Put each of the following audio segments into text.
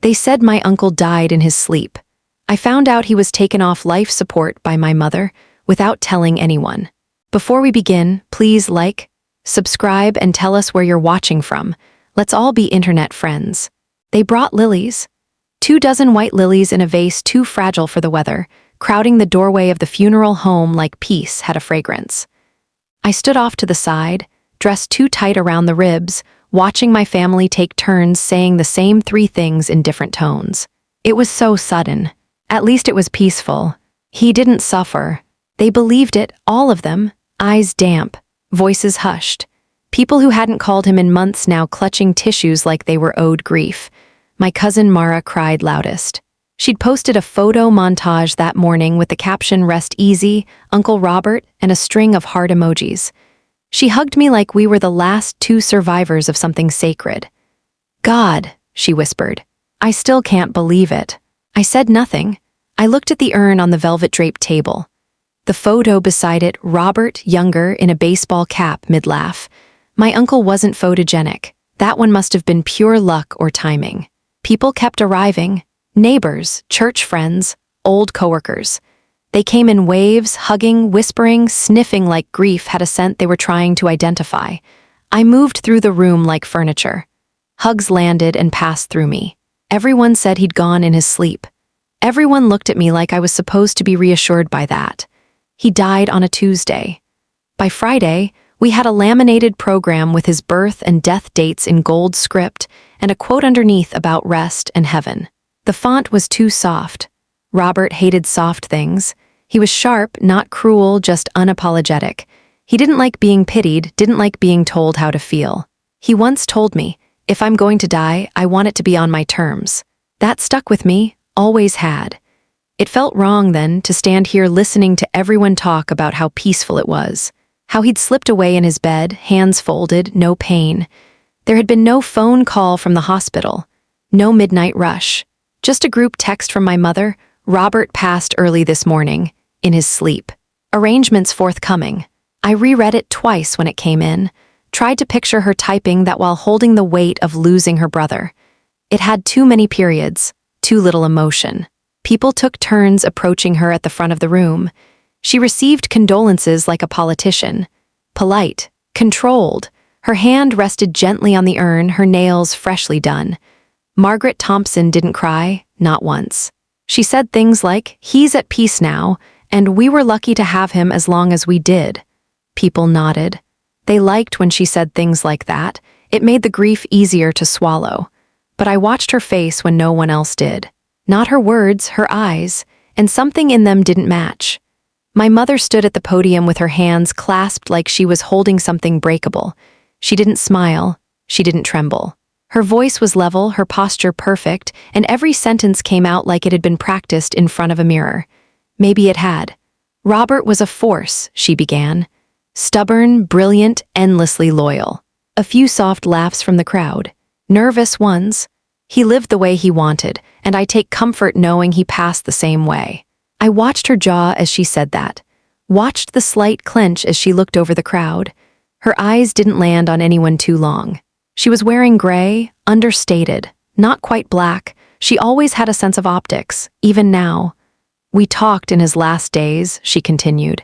They said my uncle died in his sleep. I found out he was taken off life support by my mother without telling anyone. Before we begin, please like, subscribe, and tell us where you're watching from. Let's all be internet friends. They brought lilies. 24 white lilies in a vase too fragile for the weather, crowding the doorway of the funeral home like peace had a fragrance. I stood off to the side, dressed too tight around the ribs, watching my family take turns saying the same 3 things in different tones. It was so sudden. At least it was peaceful. He didn't suffer. They believed it, all of them, eyes damp, voices hushed. People who hadn't called him in months now clutching tissues like they were owed grief. My cousin Mara cried loudest. She'd posted a photo montage that morning with the caption "Rest easy, Uncle Robert," and a string of heart emojis. She hugged me like we were the last 2 survivors of something sacred. "God," she whispered. "I still can't believe it." I said nothing. I looked at the urn on the velvet-draped table. The photo beside it, Robert, younger, in a baseball cap, mid-laugh. My uncle wasn't photogenic. That one must have been pure luck or timing. People kept arriving. Neighbors, church friends, old coworkers. They came in waves, hugging, whispering, sniffing like grief had a scent they were trying to identify. I moved through the room like furniture. Hugs landed and passed through me. Everyone said he'd gone in his sleep. Everyone looked at me like I was supposed to be reassured by that. He died on a Tuesday. By Friday, we had a laminated program with his birth and death dates in gold script and a quote underneath about rest and heaven. The font was too soft. Robert hated soft things. He was sharp, not cruel, just unapologetic. He didn't like being pitied, didn't like being told how to feel. He once told me, "If I'm going to die, I want it to be on my terms." That stuck with me, always had. It felt wrong then to stand here listening to everyone talk about how peaceful it was, how he'd slipped away in his bed, hands folded, no pain. There had been no phone call from the hospital, no midnight rush, just a group text from my mother. "Robert passed early this morning, in his sleep. Arrangements forthcoming." I reread it twice when it came in, tried to picture her typing that while holding the weight of losing her brother. It had too many periods, too little emotion. People took turns approaching her at the front of the room. She received condolences like a politician. Polite, controlled. Her hand rested gently on the urn, her nails freshly done. Margaret Thompson didn't cry, not once. She said things like, "He's at peace now, and we were lucky to have him as long as we did." People nodded. They liked when she said things like that. It made the grief easier to swallow. But I watched her face when no one else did. Not her words, her eyes, and something in them didn't match. My mother stood at the podium with her hands clasped like she was holding something breakable. She didn't smile. She didn't tremble. Her voice was level, her posture perfect, and every sentence came out like it had been practiced in front of a mirror. Maybe it had. "Robert was a force," she began. "Stubborn, brilliant, endlessly loyal." A few soft laughs from the crowd. Nervous ones. "He lived the way he wanted, and I take comfort knowing he passed the same way." I watched her jaw as she said that. Watched the slight clench as she looked over the crowd. Her eyes didn't land on anyone too long. She was wearing gray, understated, not quite black. She always had a sense of optics, even now. "We talked in his last days," she continued.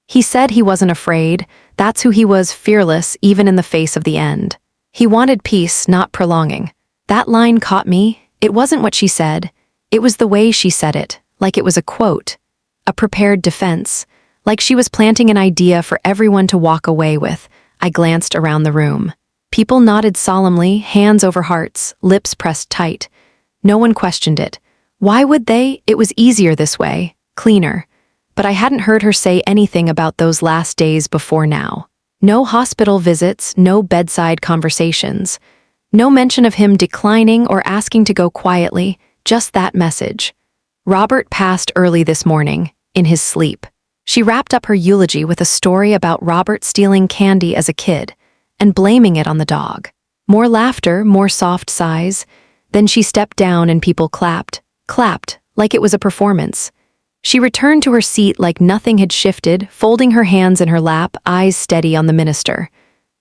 "He said he wasn't afraid. That's who he was, fearless, even in the face of the end. He wanted peace, not prolonging." That line caught me. It wasn't what she said. It was the way she said it, like it was a quote, a prepared defense, like she was planting an idea for everyone to walk away with. I glanced around the room. People nodded solemnly, hands over hearts, lips pressed tight. No one questioned it. Why would they? It was easier this way, cleaner. But I hadn't heard her say anything about those last days before now. No hospital visits, no bedside conversations. No mention of him declining or asking to go quietly, just that message. "Robert passed early this morning, in his sleep." She wrapped up her eulogy with a story about Robert stealing candy as a kid and blaming it on the dog. More laughter, more soft sighs. Then she stepped down and people clapped, like it was a performance. She returned to her seat like nothing had shifted, folding her hands in her lap, eyes steady on the minister.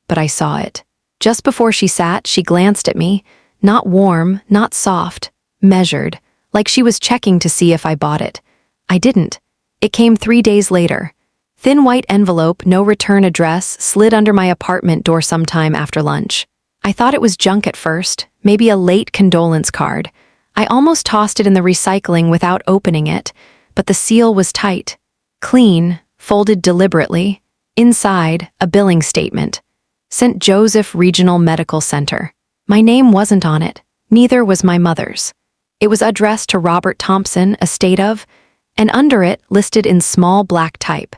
But I saw it. Just before she sat, she glanced at me, not warm, not soft, measured, like she was checking to see if I bought it. I didn't. It came 3 days later. Thin white envelope, no return address, slid under my apartment door sometime after lunch. I thought it was junk at first, maybe a late condolence card. I almost tossed it in the recycling without opening it, but the seal was tight. Clean, folded deliberately. Inside, a billing statement. St. Joseph Regional Medical Center. My name wasn't on it, neither was my mother's. It was addressed to Robert Thompson, estate of, and under it, listed in small black type,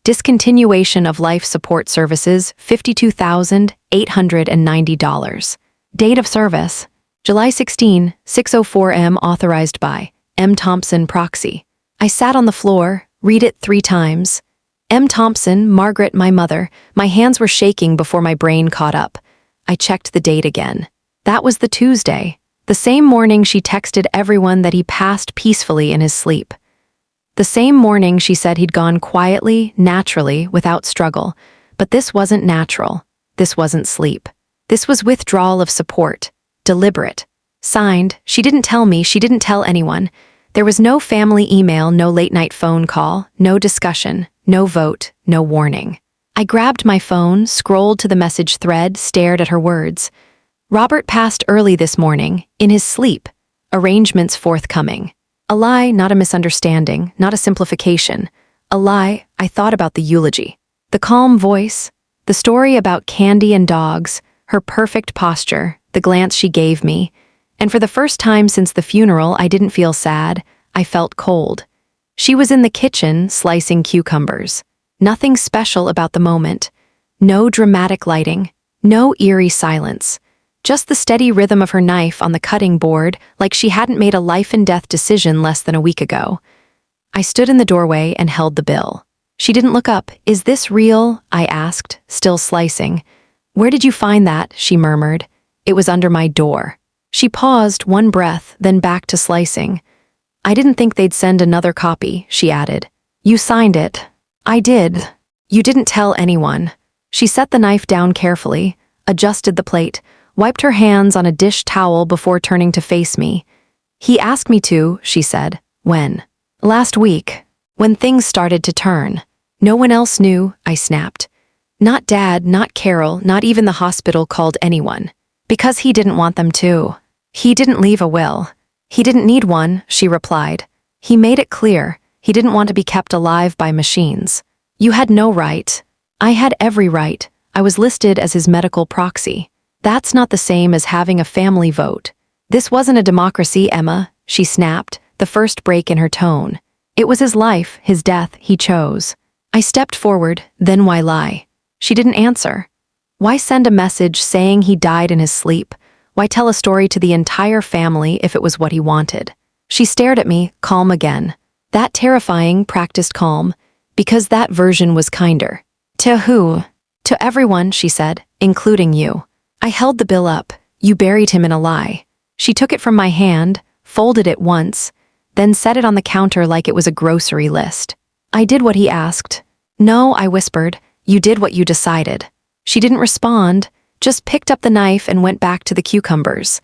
discontinuation of life support services, $52,890. Date of service, July 16, 6:04 m. Authorized by M. Thompson Proxy. I sat on the floor, read it 3 times. M. Thompson, Margaret, my mother. My hands were shaking before my brain caught up. I checked the date again. That was the Tuesday, the same morning she texted everyone that he passed peacefully in his sleep. The same morning she said he'd gone quietly, naturally, without struggle. But this wasn't natural. This wasn't sleep. This was withdrawal of support. Deliberate. Signed, she didn't tell me, she didn't tell anyone. There was no family email, no late-night phone call, no discussion, no vote, no warning. I grabbed my phone, scrolled to the message thread, stared at her words. Robert passed early this morning, in his sleep. Arrangements forthcoming. A lie, not a misunderstanding, not a simplification. A lie, I thought about the eulogy. The calm voice, the story about Candy and dogs, her perfect posture, the glance she gave me. And for the first time since the funeral, I didn't feel sad, I felt cold. She was in the kitchen, slicing cucumbers. Nothing special about the moment. No dramatic lighting, no eerie silence. Just the steady rhythm of her knife on the cutting board, like she hadn't made a life-and-death decision less than a week ago. I stood in the doorway and held the bill. She didn't look up. Is this real? I asked, still slicing. Where did you find that? She murmured. It was under my door. She paused, one breath, then back to slicing. I didn't think they'd send another copy, she added. You signed it. I did. You didn't tell anyone. She set the knife down carefully, adjusted the plate, wiped her hands on a dish towel before turning to face me. He asked me to, she said. When? Last week. When things started to turn. No one else knew, I snapped. Not Dad, not Carol, not even the hospital called anyone. Because he didn't want them to. He didn't leave a will. He didn't need one, she replied. He made it clear. He didn't want to be kept alive by machines. You had no right. I had every right. I was listed as his medical proxy. That's not the same as having a family vote. This wasn't a democracy, Emma, she snapped, the first break in her tone. It was his life, his death, he chose. I stepped forward, then why lie? She didn't answer. Why send a message saying he died in his sleep? Why tell a story to the entire family if it was what he wanted? She stared at me, calm again. That terrifying, practiced calm, because that version was kinder. To who? To everyone, she said, including you. I held the bill up. You buried him in a lie. She took it from my hand, folded it once, then set it on the counter like it was a grocery list. I did what he asked. No, I whispered. You did what you decided. She didn't respond, just picked up the knife and went back to the cucumbers.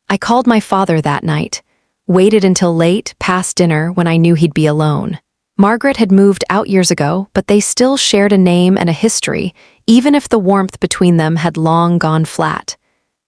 I called my father that night, waited until late, past dinner, when I knew he'd be alone. Margaret had moved out years ago, but they still shared a name and a history, even if the warmth between them had long gone flat.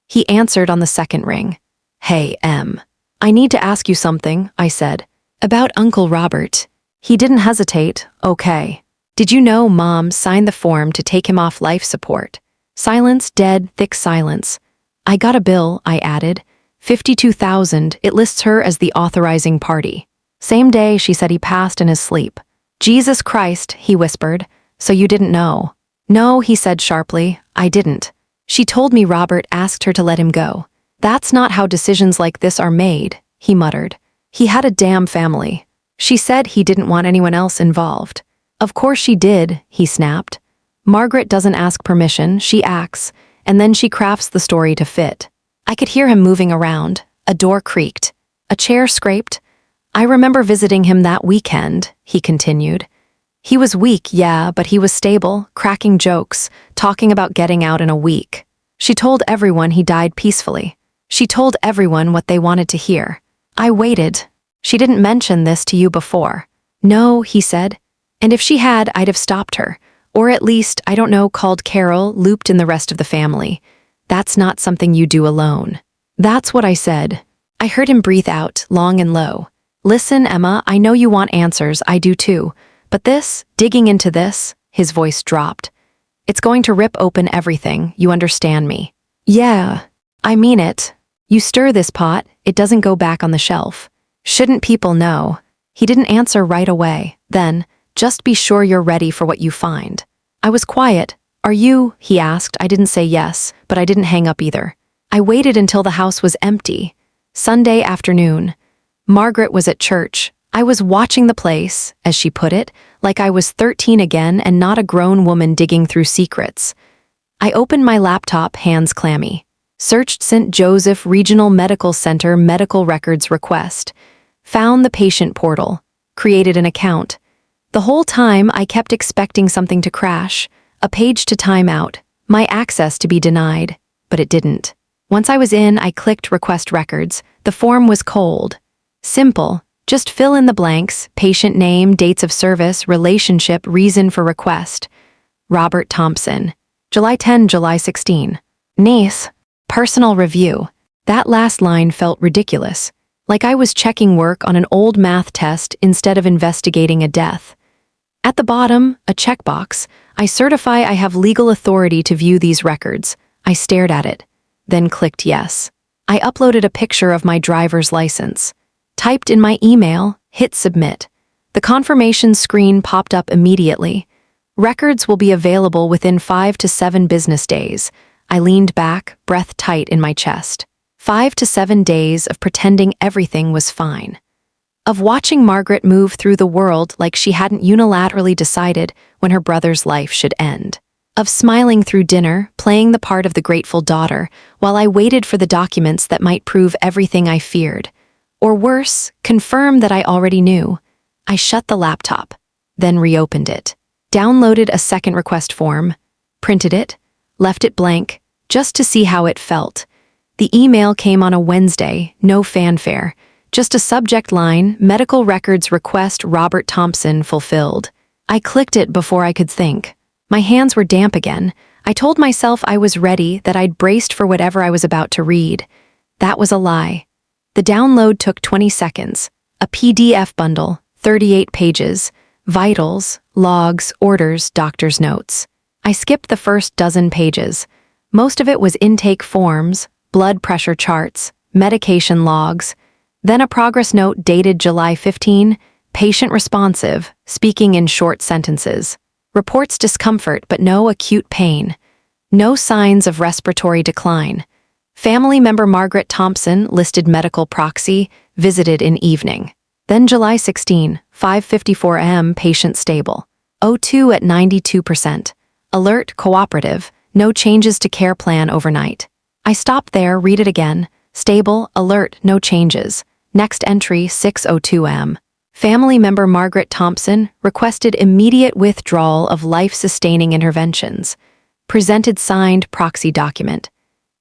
He answered on the second ring. Hey, Em. I need to ask you something, I said. About Uncle Robert. He didn't hesitate. Okay. Did you know Mom signed the form to take him off life support? Silence, dead, thick silence. I got a bill, I added. $52,000, it lists her as the authorizing party. Same day she said he passed in his sleep. Jesus Christ, he whispered. So you didn't know? No, he said sharply. I didn't. She told me Robert asked her to let him go. That's not how decisions like this are made, he muttered. He had a damn family. She said he didn't want anyone else involved. Of course she did, he snapped. Margaret doesn't ask permission, she acts, and then she crafts the story to fit. I could hear him moving around. A door creaked. A chair scraped. I remember visiting him that weekend, he continued. He was weak, yeah, but he was stable, cracking jokes, talking about getting out in a week. She told everyone he died peacefully. She told everyone what they wanted to hear. I waited. She didn't mention this to you before. No, he said. And if she had, I'd have stopped her. Or at least, I don't know, called Carol, looped in the rest of the family. That's not something you do alone. That's what I said. I heard him breathe out, long and low. Listen, Emma, I know you want answers, I do too. But this, digging into this, his voice dropped. It's going to rip open everything, you understand me. Yeah, I mean it. You stir this pot, it doesn't go back on the shelf. Shouldn't people know? He didn't answer right away. Then, just be sure you're ready for what you find. I was quiet. Are you? He asked. I didn't say yes, but I didn't hang up either. I waited until the house was empty. Sunday afternoon. Margaret was at church. I was watching the place, as she put it, like I was 13 again and not a grown woman digging through secrets. I opened my laptop, hands clammy. Searched St. Joseph Regional Medical Center medical records request. Found the patient portal. Created an account. The whole time I kept expecting something to crash, a page to time out, my access to be denied, but it didn't. Once I was in, I clicked Request Records. The form was cold. Simple. Just fill in the blanks, patient name, dates of service, relationship, reason for request. Robert Thompson. July 10, July 16. Niece. Personal review. That last line felt ridiculous, like I was checking work on an old math test instead of investigating a death. At the bottom, a checkbox. I certify I have legal authority to view these records. I stared at it, then clicked yes. I uploaded a picture of my driver's license. Typed in my email, hit submit. The confirmation screen popped up immediately. Records will be available within 5 to 7 business days. I leaned back, breath tight in my chest. 5 to 7 days of pretending everything was fine. Of watching Margaret move through the world like she hadn't unilaterally decided when her brother's life should end. Of smiling through dinner, playing the part of the grateful daughter, while I waited for the documents that might prove everything I feared. Or worse, confirm that I already knew. I shut the laptop, then reopened it. Downloaded a second request form, printed it, left it blank, just to see how it felt. The email came on a Wednesday, no fanfare, just a subject line, medical records request Robert Thompson fulfilled. I clicked it before I could think. My hands were damp again. I told myself I was ready, that I'd braced for whatever I was about to read. That was a lie. The download took 20 seconds. A PDF bundle, 38 pages, vitals, logs, orders, doctor's notes. I skipped the first dozen pages. Most of it was intake forms, blood pressure charts, medication logs, then a progress note dated July 15, patient responsive, speaking in short sentences. Reports discomfort but no acute pain. No signs of respiratory decline. Family member Margaret Thompson listed medical proxy, visited in evening. Then July 16, 5:54 am, patient stable. O2 at 92%. Alert, cooperative, no changes to care plan overnight. I stopped there, read it again. Stable, alert, no changes. Next entry, 6:02 am. Family member Margaret Thompson requested immediate withdrawal of life-sustaining interventions. Presented signed proxy document.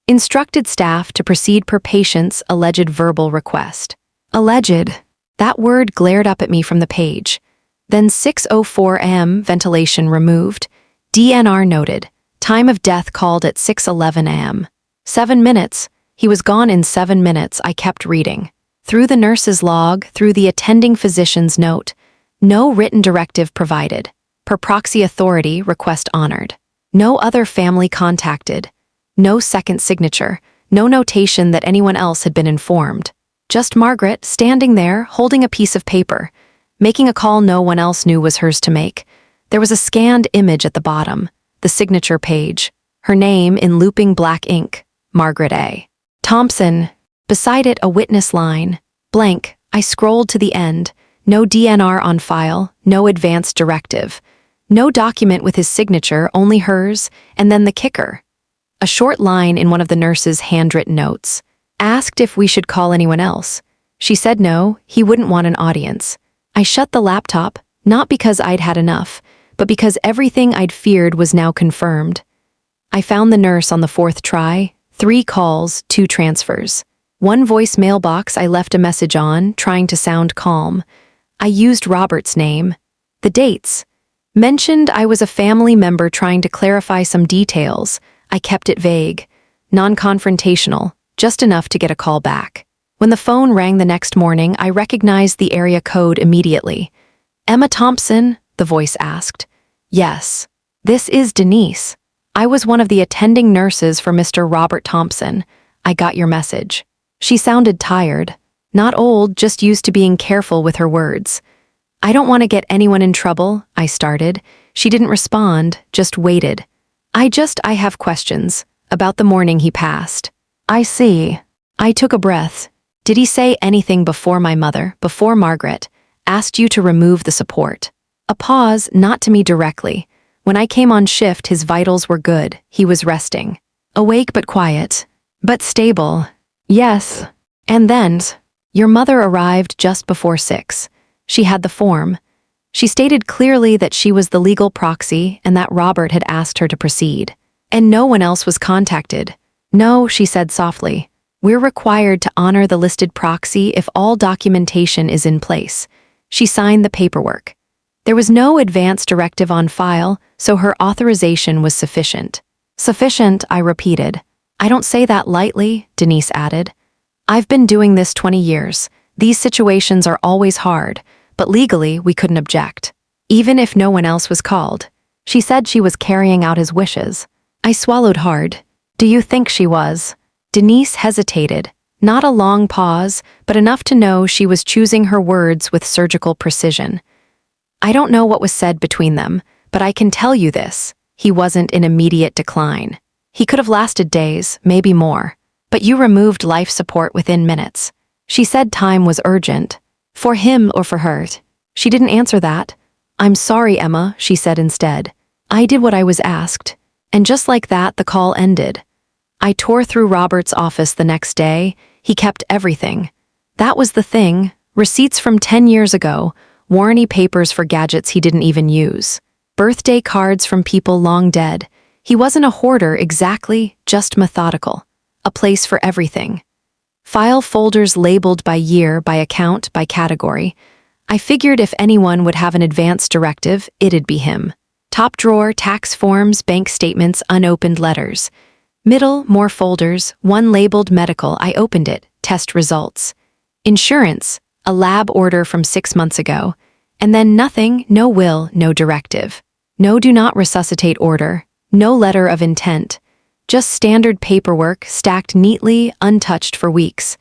Instructed staff to proceed per patient's alleged verbal request. Alleged. That word glared up at me from the page. Then 6:04 am, ventilation removed. DNR noted. Time of death called at 6:11 am. 7 minutes. He was gone in 7 minutes. I kept reading. Through the nurse's log, through the attending physician's note. No written directive provided. Per proxy authority, request honored. No other family contacted. No second signature. No notation that anyone else had been informed. Just Margaret, standing there, holding a piece of paper, making a call no one else knew was hers to make. There was a scanned image at the bottom, the signature page. Her name in looping black ink, Margaret A. Thompson. Beside it, a witness line. Blank. I scrolled to the end. No DNR on file, no advance directive. No document with his signature, only hers, and then the kicker. A short line in one of the nurse's handwritten notes. Asked if we should call anyone else. She said no, he wouldn't want an audience. I shut the laptop, not because I'd had enough, but because everything I'd feared was now confirmed. I found the nurse on the 4th try, 3 calls, 2 transfers. One voicemail box I left a message on, trying to sound calm. I used Robert's name. The dates. Mentioned I was a family member trying to clarify some details. I kept it vague, non-confrontational, just enough to get a call back. When the phone rang the next morning, I recognized the area code immediately. "Emma Thompson?" the voice asked. "Yes. This is Denise. I was one of the attending nurses for Mr. Robert Thompson. I got your message." She sounded tired. Not old, just used to being careful with her words. "I don't want to get anyone in trouble," I started. She didn't respond, just waited. I have questions about the morning he passed." "I see." I took a breath. "Did he say anything before my mother, before Margaret, asked you to remove the support?" A pause, not to me directly. When I came on shift, his vitals were good. He was resting. Awake but quiet. But stable. "Yes." "And then, your mother arrived just before 6. She had the form. She stated clearly that she was the legal proxy and that Robert had asked her to proceed. And no one else was contacted." "No," she said softly. "We're required to honor the listed proxy if all documentation is in place." She signed the paperwork. There was no advance directive on file, so her authorization was sufficient. "Sufficient," I repeated. "I don't say that lightly," Denise added. "I've been doing this 20 years. These situations are always hard, but legally we couldn't object, even if no one else was called." She said she was carrying out his wishes. I swallowed hard. "Do you think she was?" Denise hesitated. Not a long pause, but enough to know she was choosing her words with surgical precision. "I don't know what was said between them, but I can tell you this. He wasn't in immediate decline. He could have lasted days, maybe more. But you removed life support within minutes." She said time was urgent. "For him or for her?" She didn't answer that. "I'm sorry, Emma," she said instead. "I did what I was asked." And just like that, the call ended. I tore through Robert's office the next day. He kept everything. That was the thing. Receipts from 10 years ago, warranty papers for gadgets he didn't even use, birthday cards from people long dead. He wasn't a hoarder exactly, just methodical. A place for everything. File folders labeled by year, by account, by category. I figured if anyone would have an advance directive, it'd be him. Top drawer, tax forms, bank statements, unopened letters. Middle, more folders, one labeled medical. I opened it. Test results. Insurance, a lab order from 6 months ago. And then nothing, no will, no directive. No do not resuscitate order. No letter of intent. Just standard paperwork stacked neatly, untouched for weeks.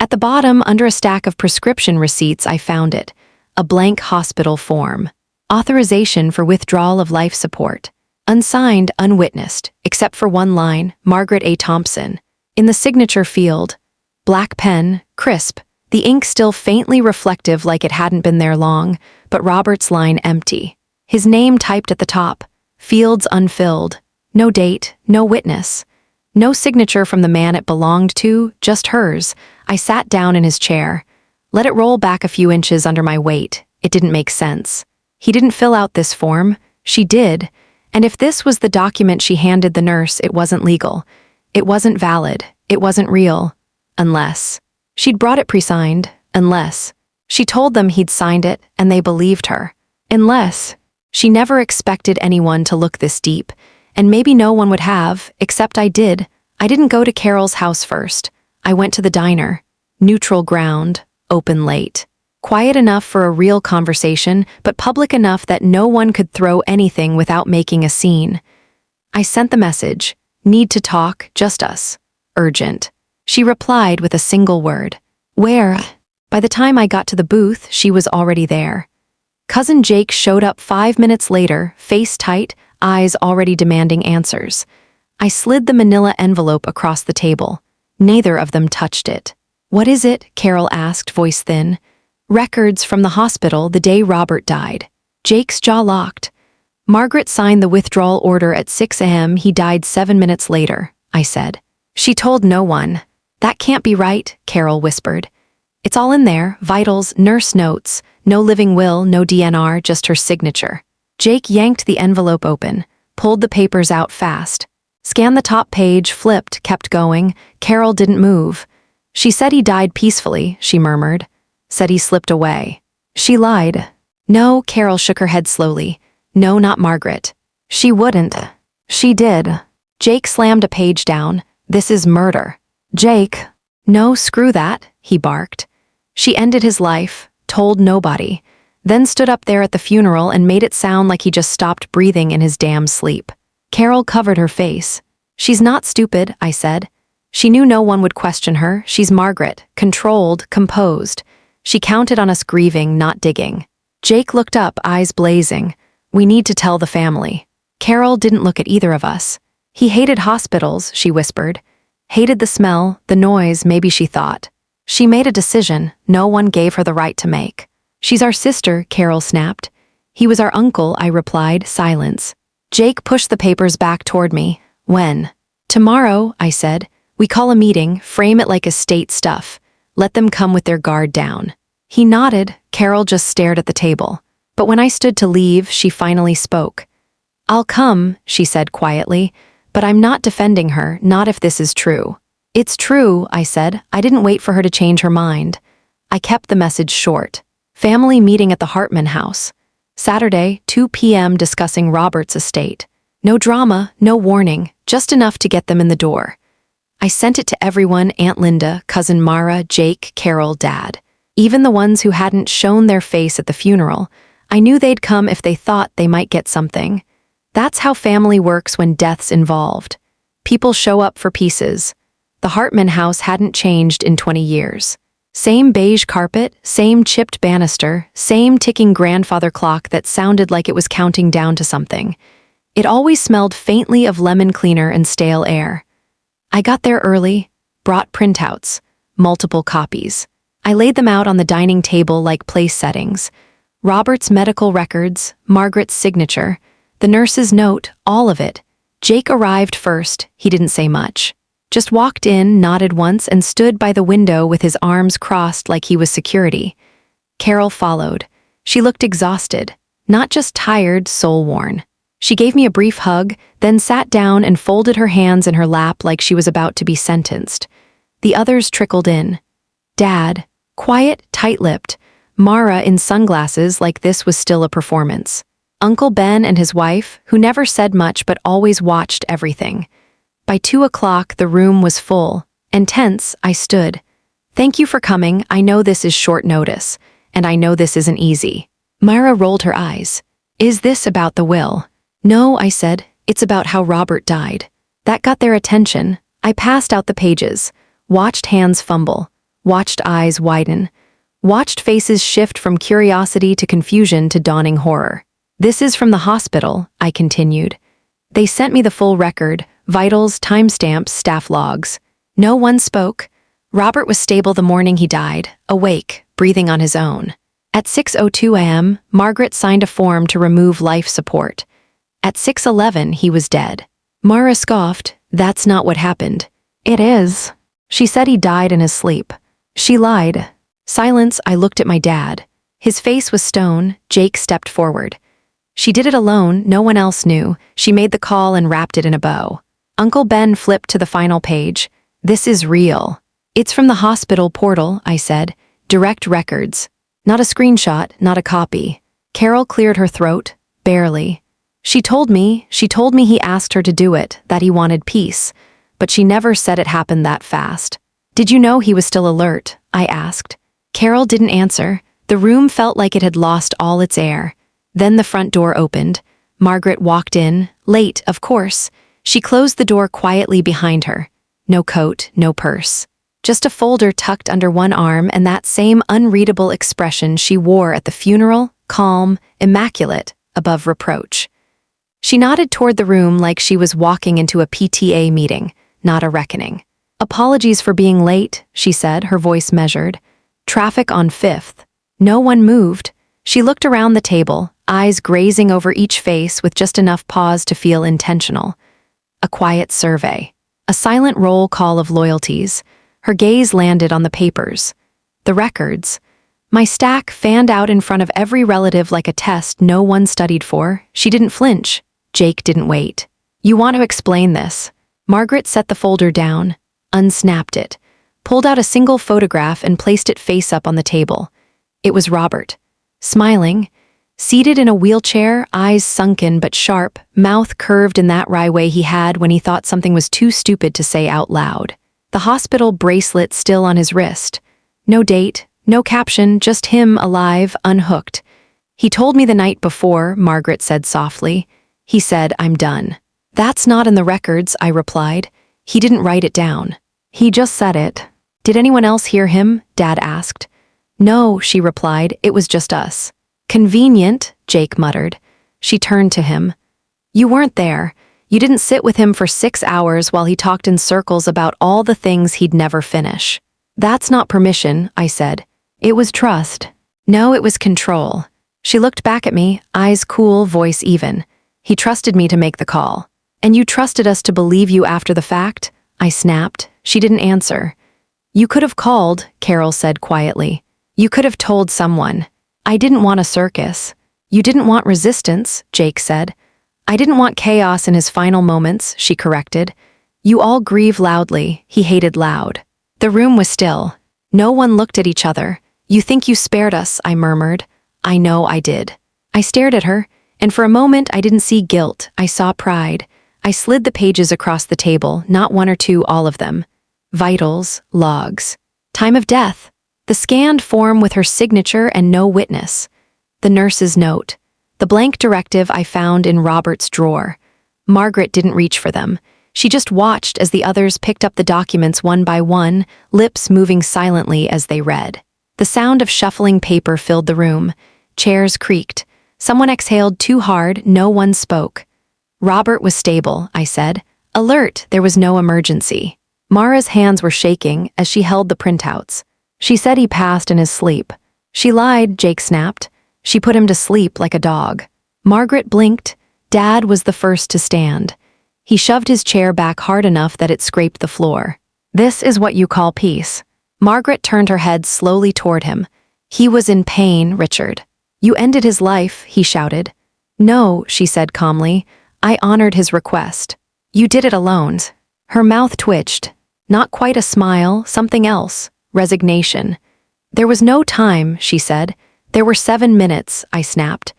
At the bottom, under a stack of prescription receipts, I found it. A blank hospital form. Authorization for withdrawal of life support. Unsigned, unwitnessed, except for one line, Margaret A. Thompson. In the signature field, black pen, crisp, the ink still faintly reflective like it hadn't been there long, but Robert's line empty. His name typed at the top, fields unfilled. No date, no witness. No signature from the man it belonged to, just hers. I sat down in his chair. Let it roll back a few inches under my weight. It didn't make sense. He didn't fill out this form. She did. And if this was the document she handed the nurse, it wasn't legal. It wasn't valid. It wasn't real. Unless. She'd brought it pre-signed. Unless. She told them he'd signed it, and they believed her. Unless. She never expected anyone to look this deep. And maybe no one would have, except I did. I didn't go to Carol's house first. I went to the diner. Neutral ground, open late. Quiet enough for a real conversation, but public enough that no one could throw anything without making a scene. I sent the message. Need to talk, just us. Urgent. She replied with a single word. Where? By the time I got to the booth, she was already there. Cousin Jake showed up 5 minutes later, face tight, eyes already demanding answers. I slid the manila envelope across the table. Neither of them touched it. What is it? Carol asked, voice thin. Records from the hospital the day Robert died. Jake's jaw locked. Margaret signed the withdrawal order at 6 a.m. He died 7 minutes later, I said. She told no one. That can't be right, Carol whispered. It's all in there, vitals, nurse notes, no living will, no DNR, just her signature. Jake yanked the envelope open, pulled the papers out fast. Scanned the top page, flipped, kept going. Carol didn't move. She said he died peacefully, she murmured. Said he slipped away. She lied. No, Carol shook her head slowly. No, not Margaret. She wouldn't. She did. Jake slammed a page down. This is murder. Jake. No, screw that, he barked. She ended his life, told nobody, then stood up there at the funeral and made it sound like he just stopped breathing in his damn sleep. Carol covered her face. She's not stupid, I said. She knew no one would question her. She's Margaret, controlled, composed. She counted on us grieving, not digging. Jake looked up, eyes blazing. We need to tell the family. Carol didn't look at either of us. He hated hospitals, she whispered. Hated the smell, the noise, maybe she thought. She made a decision no one gave her the right to make. She's our sister, Carol snapped. He was our uncle, I replied, silence. Jake pushed the papers back toward me. When? Tomorrow, I said. We call a meeting, frame it like estate stuff. Let them come with their guard down. He nodded. Carol just stared at the table. But when I stood to leave, she finally spoke. I'll come, she said quietly, but I'm not defending her, not if this is true. It's true, I said. I didn't wait for her to change her mind. I kept the message short. Family meeting at the Hartman house. Saturday, 2 p.m. discussing Robert's estate. No drama, no warning, just enough to get them in the door. I sent it to everyone, Aunt Linda, Cousin Mara, Jake, Carol, Dad. Even the ones who hadn't shown their face at the funeral. I knew they'd come if they thought they might get something. That's how family works when death's involved. People show up for pieces. The Hartman house hadn't changed in 20 years. Same beige carpet, same chipped banister, same ticking grandfather clock that sounded like it was counting down to something. It always smelled faintly of lemon cleaner and stale air. I got there early, brought printouts, multiple copies. I laid them out on the dining table like place settings. Robert's medical records, Margaret's signature, the nurse's note, all of it. Jake arrived first, he didn't say much. Just walked in, nodded once, and stood by the window with his arms crossed like he was security. Carol followed. She looked exhausted, not just tired, soul-worn. She gave me a brief hug, then sat down and folded her hands in her lap like she was about to be sentenced. The others trickled in. Dad, quiet, tight-lipped. Mara in sunglasses like this was still a performance. Uncle Ben and his wife, who never said much but always watched everything. By 2 o'clock, the room was full, and tense, I stood. Thank you for coming, I know this is short notice, and I know this isn't easy. Myra rolled her eyes. Is this about the will? No, I said, it's about how Robert died. That got their attention. I passed out the pages, watched hands fumble, watched eyes widen, watched faces shift from curiosity to confusion to dawning horror. This is from the hospital, I continued. They sent me the full record, vitals, timestamps, staff logs. No one spoke. Robert was stable the morning he died, awake, breathing on his own. At 6:02 a.m., Margaret signed a form to remove life support. At 6:11, he was dead. Mara scoffed. That's not what happened. It is. She said he died in his sleep. She lied. Silence, I looked at my dad. His face was stone. Jake stepped forward. She did it alone, no one else knew. She made the call and wrapped it in a bow. Uncle Ben flipped to the final page. This is real. It's from the hospital portal, I said. Direct records. Not a screenshot, not a copy. Carol cleared her throat. Barely. She told me he asked her to do it, that he wanted peace. But she never said it happened that fast. Did you know he was still alert? I asked. Carol didn't answer. The room felt like it had lost all its air. Then the front door opened. Margaret walked in, late, of course. She closed the door quietly behind her. No coat, no purse. Just a folder tucked under one arm and that same unreadable expression she wore at the funeral, calm, immaculate, above reproach. She nodded toward the room like she was walking into a PTA meeting, not a reckoning. Apologies for being late, she said, her voice measured. Traffic on 5th. No one moved. She looked around the table, eyes grazing over each face with just enough pause to feel intentional. A quiet survey. A silent roll call of loyalties. Her gaze landed on the papers. The records. My stack fanned out in front of every relative like a test no one studied for. She didn't flinch. Jake didn't wait. You want to explain this? Margaret set the folder down, unsnapped it. pulled out a single photograph and placed it face up on the table. It was Robert, smiling, seated in a wheelchair, eyes sunken but sharp, mouth curved in that wry way he had when he thought something was too stupid to say out loud. The hospital bracelet still on his wrist. No date, no caption, just him alive, unhooked. "He told me the night before," Margaret said softly. "He said, 'I'm done.'" "That's not in the records," I replied. "He didn't write it down. He just said it." "Did anyone else hear him?" Dad asked. "No," she replied, "it was just us." "Convenient," Jake muttered. She turned to him. "You weren't there. You didn't sit with him for 6 hours while he talked in circles about all the things he'd never finish." "That's not permission," I said. "It was trust." "No, it was control." She looked back at me, eyes cool, voice even. "He trusted me to make the call." "And you trusted us to believe you after the fact?" I snapped. She didn't answer. "You could have called," Carol said quietly. "You could have told someone." "I didn't want a circus." "You didn't want resistance," Jake said. "I didn't want chaos in his final moments," she corrected. "You all grieve loudly," he hated loud. The room was still. No one looked at each other. "You think you spared us," I murmured. "I know I did." I stared at her, and for a moment I didn't see guilt, I saw pride. I slid the pages across the table, not one or two, all of them. Vitals, logs. Time of death. The scanned form with her signature and no witness. The nurse's note. The blank directive I found in Robert's drawer. Margaret didn't reach for them. She just watched as the others picked up the documents one by one, lips moving silently as they read. The sound of shuffling paper filled the room. Chairs creaked. Someone exhaled too hard, no one spoke. "Robert was stable," I said. "Alert, there was no emergency." Mara's hands were shaking as she held the printouts. "She said he passed in his sleep." "She lied," Jake snapped. "She put him to sleep like a dog." Margaret blinked. Dad was the first to stand. He shoved his chair back hard enough that it scraped the floor. "This is what you call peace." Margaret turned her head slowly toward him. "He was in pain, Richard." "You ended his life," he shouted. "No," she said calmly. "I honored his request." "You did it alone." Her mouth twitched. Not quite a smile, something else. Resignation. "There was no time," she said. "There were 7 minutes," I snapped.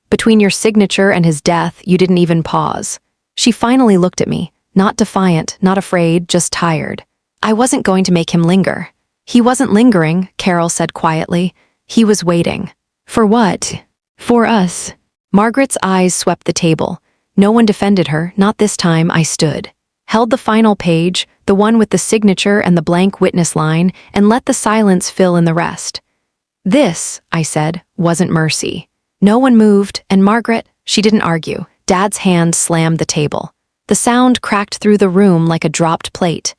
"Between your signature and his death, you didn't even pause." She finally looked at me, not defiant, not afraid, just tired. I wasn't going to make him linger. "He wasn't lingering," Carol said quietly. "He was waiting." "For what?" "For us." Margaret's eyes swept the table. No one defended her, not this time. I stood. Held the final page, the one with the signature and the blank witness line, and let the silence fill in the rest. "This," I said, "wasn't mercy." No one moved, and Margaret, she didn't argue. Dad's hand slammed the table. The sound cracked through the room like a dropped plate.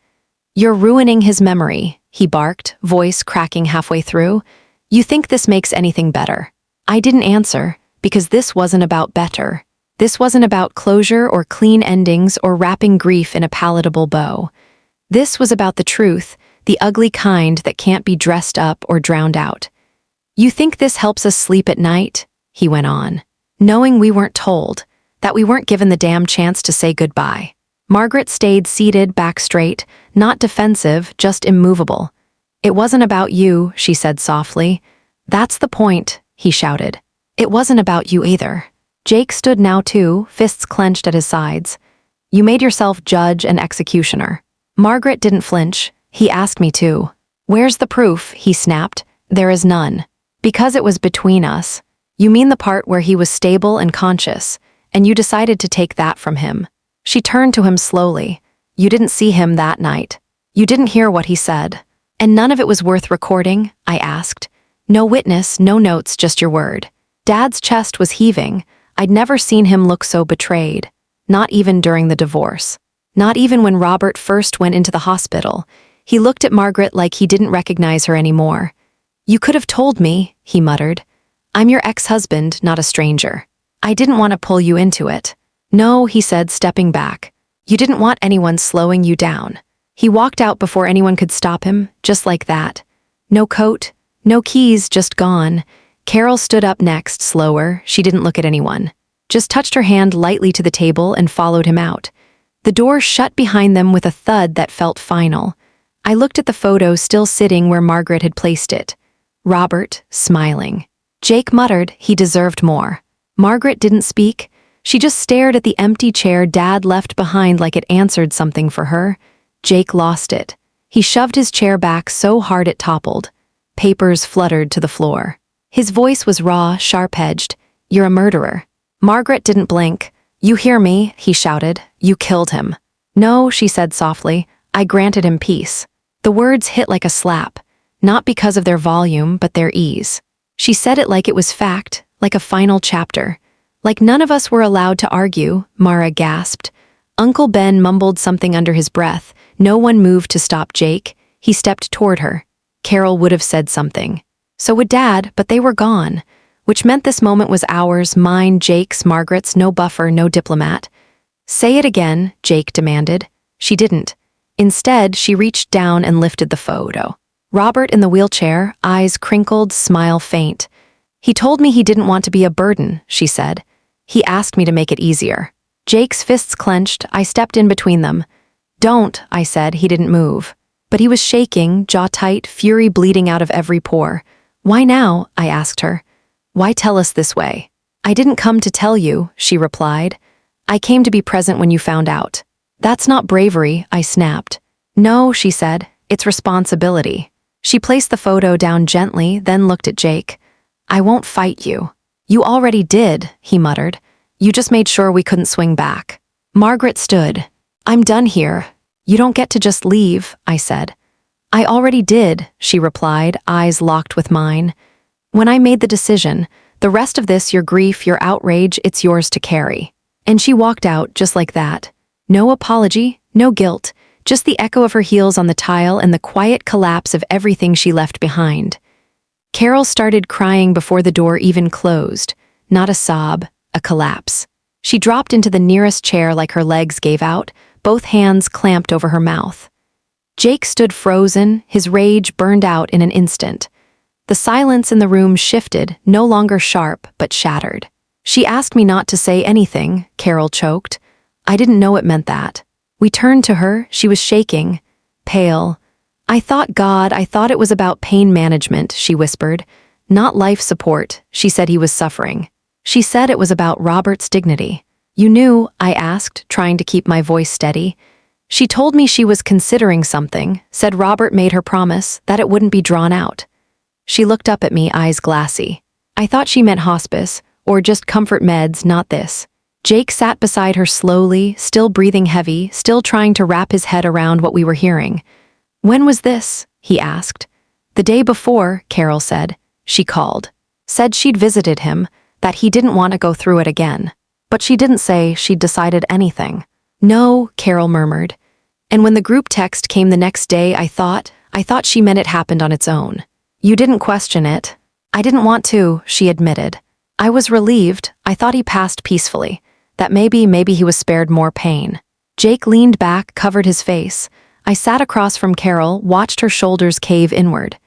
"You're ruining his memory," he barked, voice cracking halfway through. "You think this makes anything better?" I didn't answer, because this wasn't about better. This wasn't about closure or clean endings or wrapping grief in a palatable bow. This was about the truth, the ugly kind that can't be dressed up or drowned out. "You think this helps us sleep at night?" he went on. "Knowing we weren't told, that we weren't given the damn chance to say goodbye." Margaret stayed seated, back straight, not defensive, just immovable. "It wasn't about you," she said softly. "That's the point," he shouted. "It wasn't about you either." Jake stood now too, fists clenched at his sides. "You made yourself judge and executioner." Margaret didn't flinch. "He asked me to." "Where's the proof?" he snapped. "There is none." "Because it was between us." "You mean the part where he was stable and conscious, and you decided to take that from him." She turned to him slowly. "You didn't see him that night. You didn't hear what he said." "And none of it was worth recording?" I asked. "No witness, no notes, just your word." Dad's chest was heaving. I'd never seen him look so betrayed. Not even during the divorce. Not even when Robert first went into the hospital. He looked at Margaret like he didn't recognize her anymore. "You could have told me," he muttered. "I'm your ex-husband, not a stranger. I didn't want to pull you into it." "No," he said, stepping back. "You didn't want anyone slowing you down." He walked out before anyone could stop him, just like that. No coat, no keys, just gone. Carol stood up next, slower. She didn't look at anyone. Just touched her hand lightly to the table and followed him out. The door shut behind them with a thud that felt final. I looked at the photo still sitting where Margaret had placed it. Robert, smiling. Jake muttered he deserved more. Margaret didn't speak. She just stared at the empty chair Dad left behind like it answered something for her. Jake lost it. He shoved his chair back so hard it toppled. Papers fluttered to the floor. His voice was raw, sharp-edged. "You're a murderer." Margaret didn't blink. "You hear me?" he shouted. "You killed him." "No," she said softly. "I granted him peace." The words hit like a slap, not because of their volume, but their ease. She said it like it was fact, like a final chapter. Like none of us were allowed to argue, Mara gasped. Uncle Ben mumbled something under his breath. No one moved to stop Jake. He stepped toward her. Carol would have said something. So would Dad, but they were gone, which meant this moment was ours, mine, Jake's, Margaret's, no buffer, no diplomat. "Say it again," Jake demanded. She didn't. Instead, she reached down and lifted the photo. Robert in the wheelchair, eyes crinkled, smile faint. "He told me he didn't want to be a burden," she said. "He asked me to make it easier." Jake's fists clenched. I stepped in between them. "Don't," I said. He didn't move. But he was shaking, jaw tight, fury bleeding out of every pore. "Why now?" I asked her. "Why tell us this way?" "I didn't come to tell you," she replied. "I came to be present when you found out." "That's not bravery," I snapped. "No," she said. "It's responsibility." She placed the photo down gently, then looked at Jake. "I won't fight you." "You already did," he muttered. "You just made sure we couldn't swing back." Margaret stood. "I'm done here. You don't get to just leave," I said. "I already did," she replied, eyes locked with mine. "When I made the decision, the rest of this, your grief, your outrage, it's yours to carry." And she walked out just like that. No apology, no guilt, just the echo of her heels on the tile and the quiet collapse of everything she left behind. Carol started crying before the door even closed. Not a sob, a collapse. She dropped into the nearest chair like her legs gave out, both hands clamped over her mouth. Jake stood frozen, his rage burned out in an instant. The silence in the room shifted, no longer sharp, but shattered. "She asked me not to say anything," Carol choked. "I didn't know it meant that." We turned to her. She was shaking, pale. I thought it was about pain management," she whispered. "Not life support," she said. He was suffering. She said it was about Robert's dignity. "You knew?" I asked, trying to keep my voice steady. "She told me she was considering something, said Robert made her promise that it wouldn't be drawn out." She looked up at me, eyes glassy. I thought she meant hospice, or just comfort meds, not this. Jake sat beside her slowly, still breathing heavy, still trying to wrap his head around what we were hearing. "When was this?" he asked. "The day before," Carol said. She called. Said she'd visited him, that he didn't want to go through it again. But she didn't say she'd decided anything. "No," Carol murmured. "And when the group text came the next day, I thought she meant it happened on its own. You didn't question it." "I didn't want to," she admitted. "I was relieved. I thought he passed peacefully. That maybe he was spared more pain." Jake leaned back, covered his face. I sat across from Carol, watched her shoulders cave inward.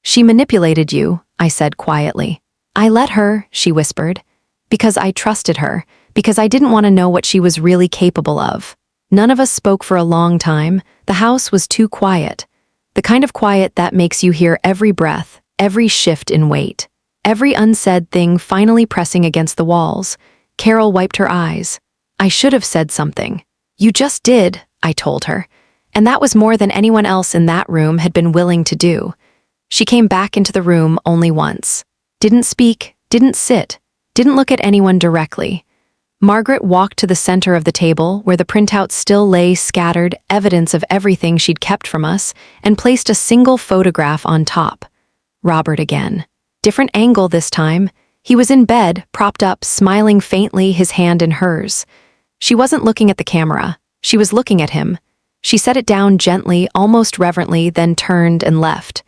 "She manipulated you," I said quietly. "I let her," she whispered. "Because I trusted her, because I didn't want to know what she was really capable of." None of us spoke for a long time. The house was too quiet. The kind of quiet that makes you hear every breath, every shift in weight, every unsaid thing finally pressing against the walls. Carol wiped her eyes. "I should have said something." "You just did," I told her. And that was more than anyone else in that room had been willing to do. She came back into the room only once. Didn't speak, didn't sit, didn't look at anyone directly. Margaret walked to the center of the table, where the printouts still lay scattered, evidence of everything she'd kept from us, and placed a single photograph on top. Robert again. Different angle this time. He was in bed, propped up, smiling faintly, his hand in hers. She wasn't looking at the camera. She was looking at him. She set it down gently, almost reverently, then turned and left.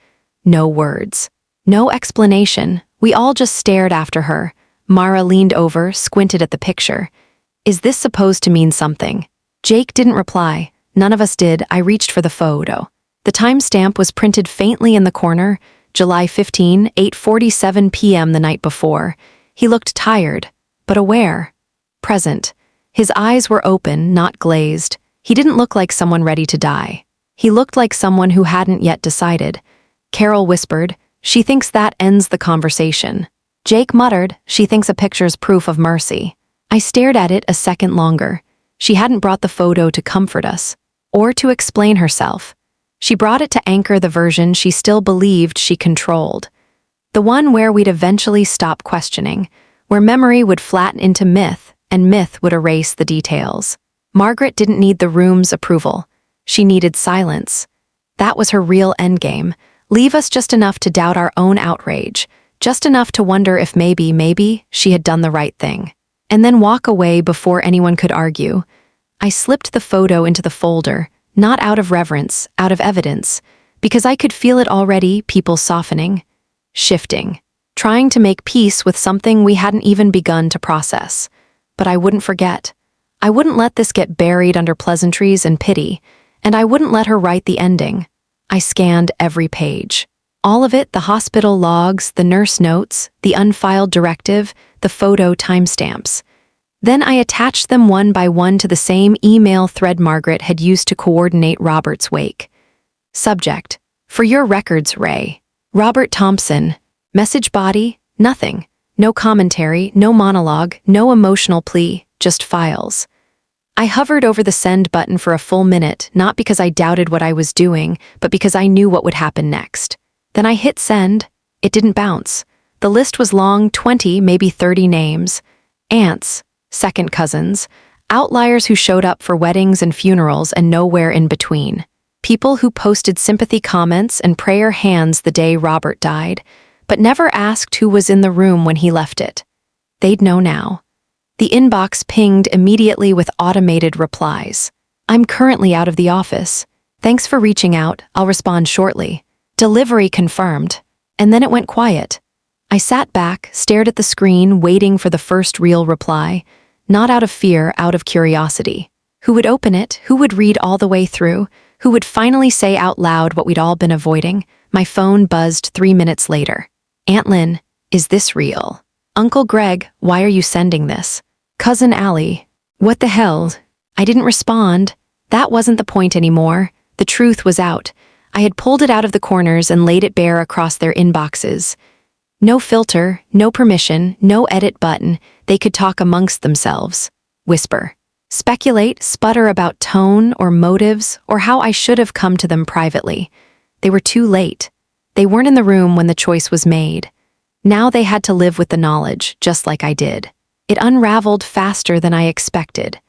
No words. No explanation. We all just stared after her. Mara leaned over, squinted at the picture. "Is this supposed to mean something?" Jake didn't reply. None of us did. I reached for the photo. The timestamp was printed faintly in the corner, July 15, 8:47 p.m. the night before. He looked tired, but aware. Present. His eyes were open, not glazed. He didn't look like someone ready to die. He looked like someone who hadn't yet decided. Carol whispered, "She thinks that ends the conversation." Jake muttered, "She thinks a picture's proof of mercy." I stared at it a second longer. She hadn't brought the photo to comfort us, or to explain herself. She brought it to anchor the version she still believed she controlled. The one where we'd eventually stop questioning, where memory would flatten into myth, and myth would erase the details. Margaret didn't need the room's approval. She needed silence. That was her real endgame. Leave us just enough to doubt our own outrage, just enough to wonder if maybe she had done the right thing. And then walk away before anyone could argue. I slipped the photo into the folder, not out of reverence, out of evidence, because I could feel it already, people softening, shifting, trying to make peace with something we hadn't even begun to process. But I wouldn't forget. I wouldn't let this get buried under pleasantries and pity, and I wouldn't let her write the ending. I scanned every page. All of it, the hospital logs, the nurse notes, the unfiled directive, the photo timestamps. Then I attached them one by one to the same email thread Margaret had used to coordinate Robert's wake. Subject: "For your records, Ray. Robert Thompson." Message body: nothing. No commentary, no monologue, no emotional plea, just files. I hovered over the send button for a full minute, not because I doubted what I was doing, but because I knew what would happen next. Then I hit send. It didn't bounce. The list was long, 20, maybe 30 names. Aunts, second cousins, outliers who showed up for weddings and funerals and nowhere in between. People who posted sympathy comments and prayer hands the day Robert died, but never asked who was in the room when he left it. They'd know now. The inbox pinged immediately with automated replies. "I'm currently out of the office. Thanks for reaching out, I'll respond shortly. Delivery confirmed." And then it went quiet. I sat back, stared at the screen, waiting for the first real reply, not out of fear, out of curiosity. Who would open it? Who would read all the way through? Who would finally say out loud what we'd all been avoiding? My phone buzzed 3 minutes later. "Aunt Lynn, is this real?" "Uncle Greg, why are you sending this?" "Cousin Allie, what the hell?" I didn't respond. That wasn't the point anymore. The truth was out. I had pulled it out of the corners and laid it bare across their inboxes. No filter, no permission, no edit button. They could talk amongst themselves. Whisper. Speculate, sputter about tone or motives or how I should have come to them privately. They were too late. They weren't in the room when the choice was made. Now they had to live with the knowledge, just like I did. It unraveled faster than I expected.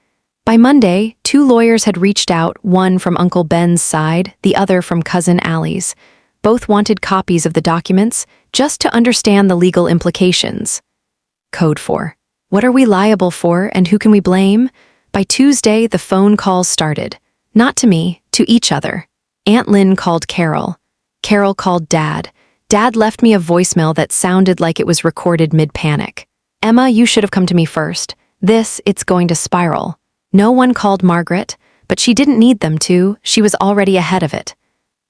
By Monday, 2 lawyers had reached out, one from Uncle Ben's side, the other from Cousin Allie's. Both wanted copies of the documents, just to understand the legal implications. Code 4. What are we liable for, and who can we blame? By Tuesday, the phone calls started. Not to me, to each other. Aunt Lynn called Carol. Carol called Dad. Dad left me a voicemail that sounded like it was recorded mid-panic. "Emma, you should have come to me first. It's going to spiral." No one called Margaret, but she didn't need them to. She was already ahead of it.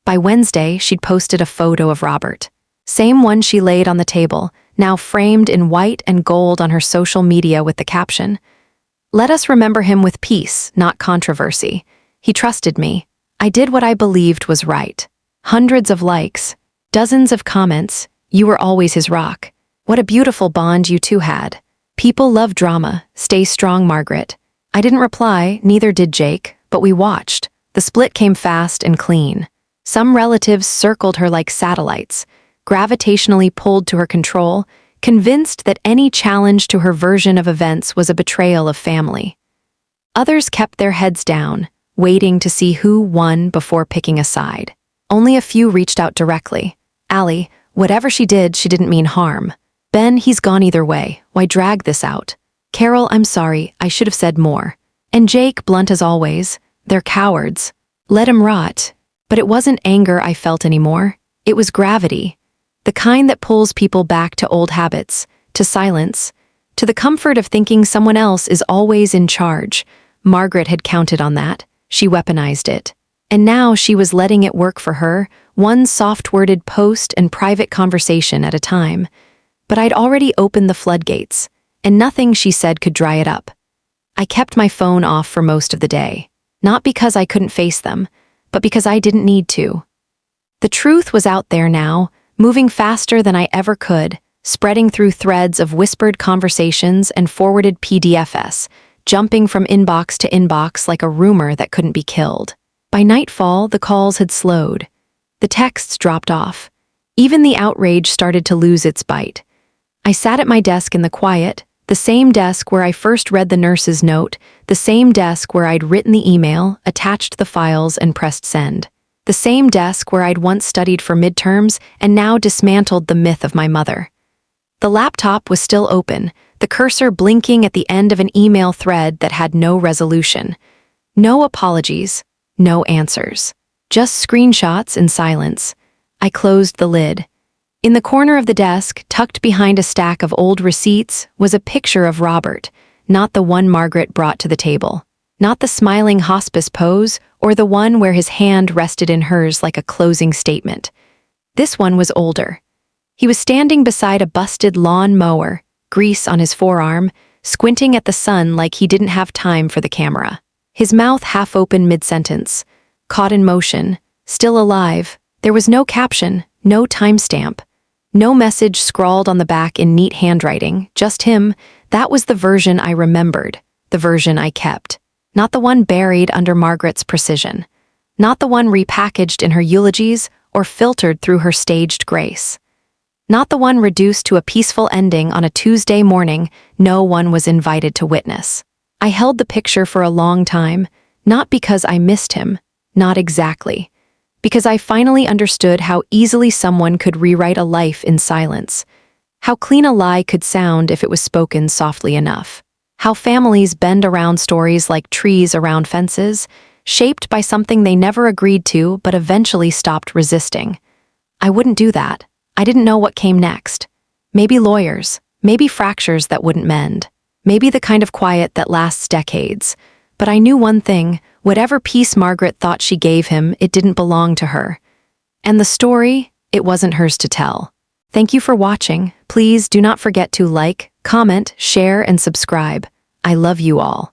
By Wednesday, she'd posted a photo of Robert. Same one she laid on the table, now framed in white and gold on her social media with the caption, "Let us remember him with peace, not controversy. He trusted me. I did what I believed was right." Hundreds of likes, dozens of comments. "You were always his rock. What a beautiful bond you two had. People love drama. Stay strong, Margaret." I didn't reply, neither did Jake, but we watched. The split came fast and clean. Some relatives circled her like satellites, gravitationally pulled to her control, convinced that any challenge to her version of events was a betrayal of family. Others kept their heads down, waiting to see who won before picking a side. Only a few reached out directly. "Allie, whatever she didn't mean harm. Ben, he's gone either way. Why drag this out? Carol, I'm sorry, I should have said more." And Jake, blunt as always, "They're cowards. Let him rot." But it wasn't anger I felt anymore. It was gravity. The kind that pulls people back to old habits, to silence, to the comfort of thinking someone else is always in charge. Margaret had counted on that. She weaponized it. And now she was letting it work for her, one soft-worded post and private conversation at a time. But I'd already opened the floodgates, and nothing she said could dry it up. I kept my phone off for most of the day, not because I couldn't face them, but because I didn't need to. The truth was out there now, moving faster than I ever could, spreading through threads of whispered conversations and forwarded PDFs, jumping from inbox to inbox like a rumor that couldn't be killed. By nightfall, the calls had slowed. The texts dropped off. Even the outrage started to lose its bite. I sat at my desk in the quiet, the same desk where I first read the nurse's note, the same desk where I'd written the email, attached the files, and pressed send. The same desk where I'd once studied for midterms and now dismantled the myth of my mother. The laptop was still open, the cursor blinking at the end of an email thread that had no resolution. No apologies, no answers. Just screenshots and silence. I closed the lid. In the corner of the desk, tucked behind a stack of old receipts, was a picture of Robert, not the one Margaret brought to the table. Not the smiling hospice pose, or the one where his hand rested in hers like a closing statement. This one was older. He was standing beside a busted lawn mower, grease on his forearm, squinting at the sun like he didn't have time for the camera. His mouth half open mid-sentence, caught in motion, still alive. There was no caption, no timestamp. No message scrawled on the back in neat handwriting, just him. That was the version I remembered, the version I kept. Not the one buried under Margaret's precision. Not the one repackaged in her eulogies or filtered through her staged grace. Not the one reduced to a peaceful ending on a Tuesday morning no one was invited to witness. I held the picture for a long time, not because I missed him, not exactly. Because I finally understood how easily someone could rewrite a life in silence. How clean a lie could sound if it was spoken softly enough. How families bend around stories like trees around fences, shaped by something they never agreed to but eventually stopped resisting. I wouldn't do that. I didn't know what came next. Maybe lawyers, maybe fractures that wouldn't mend, maybe the kind of quiet that lasts decades. But I knew one thing, whatever peace Margaret thought she gave him, it didn't belong to her. And the story, it wasn't hers to tell. Thank you for watching. Please do not forget to like, comment, share, and subscribe. I love you all.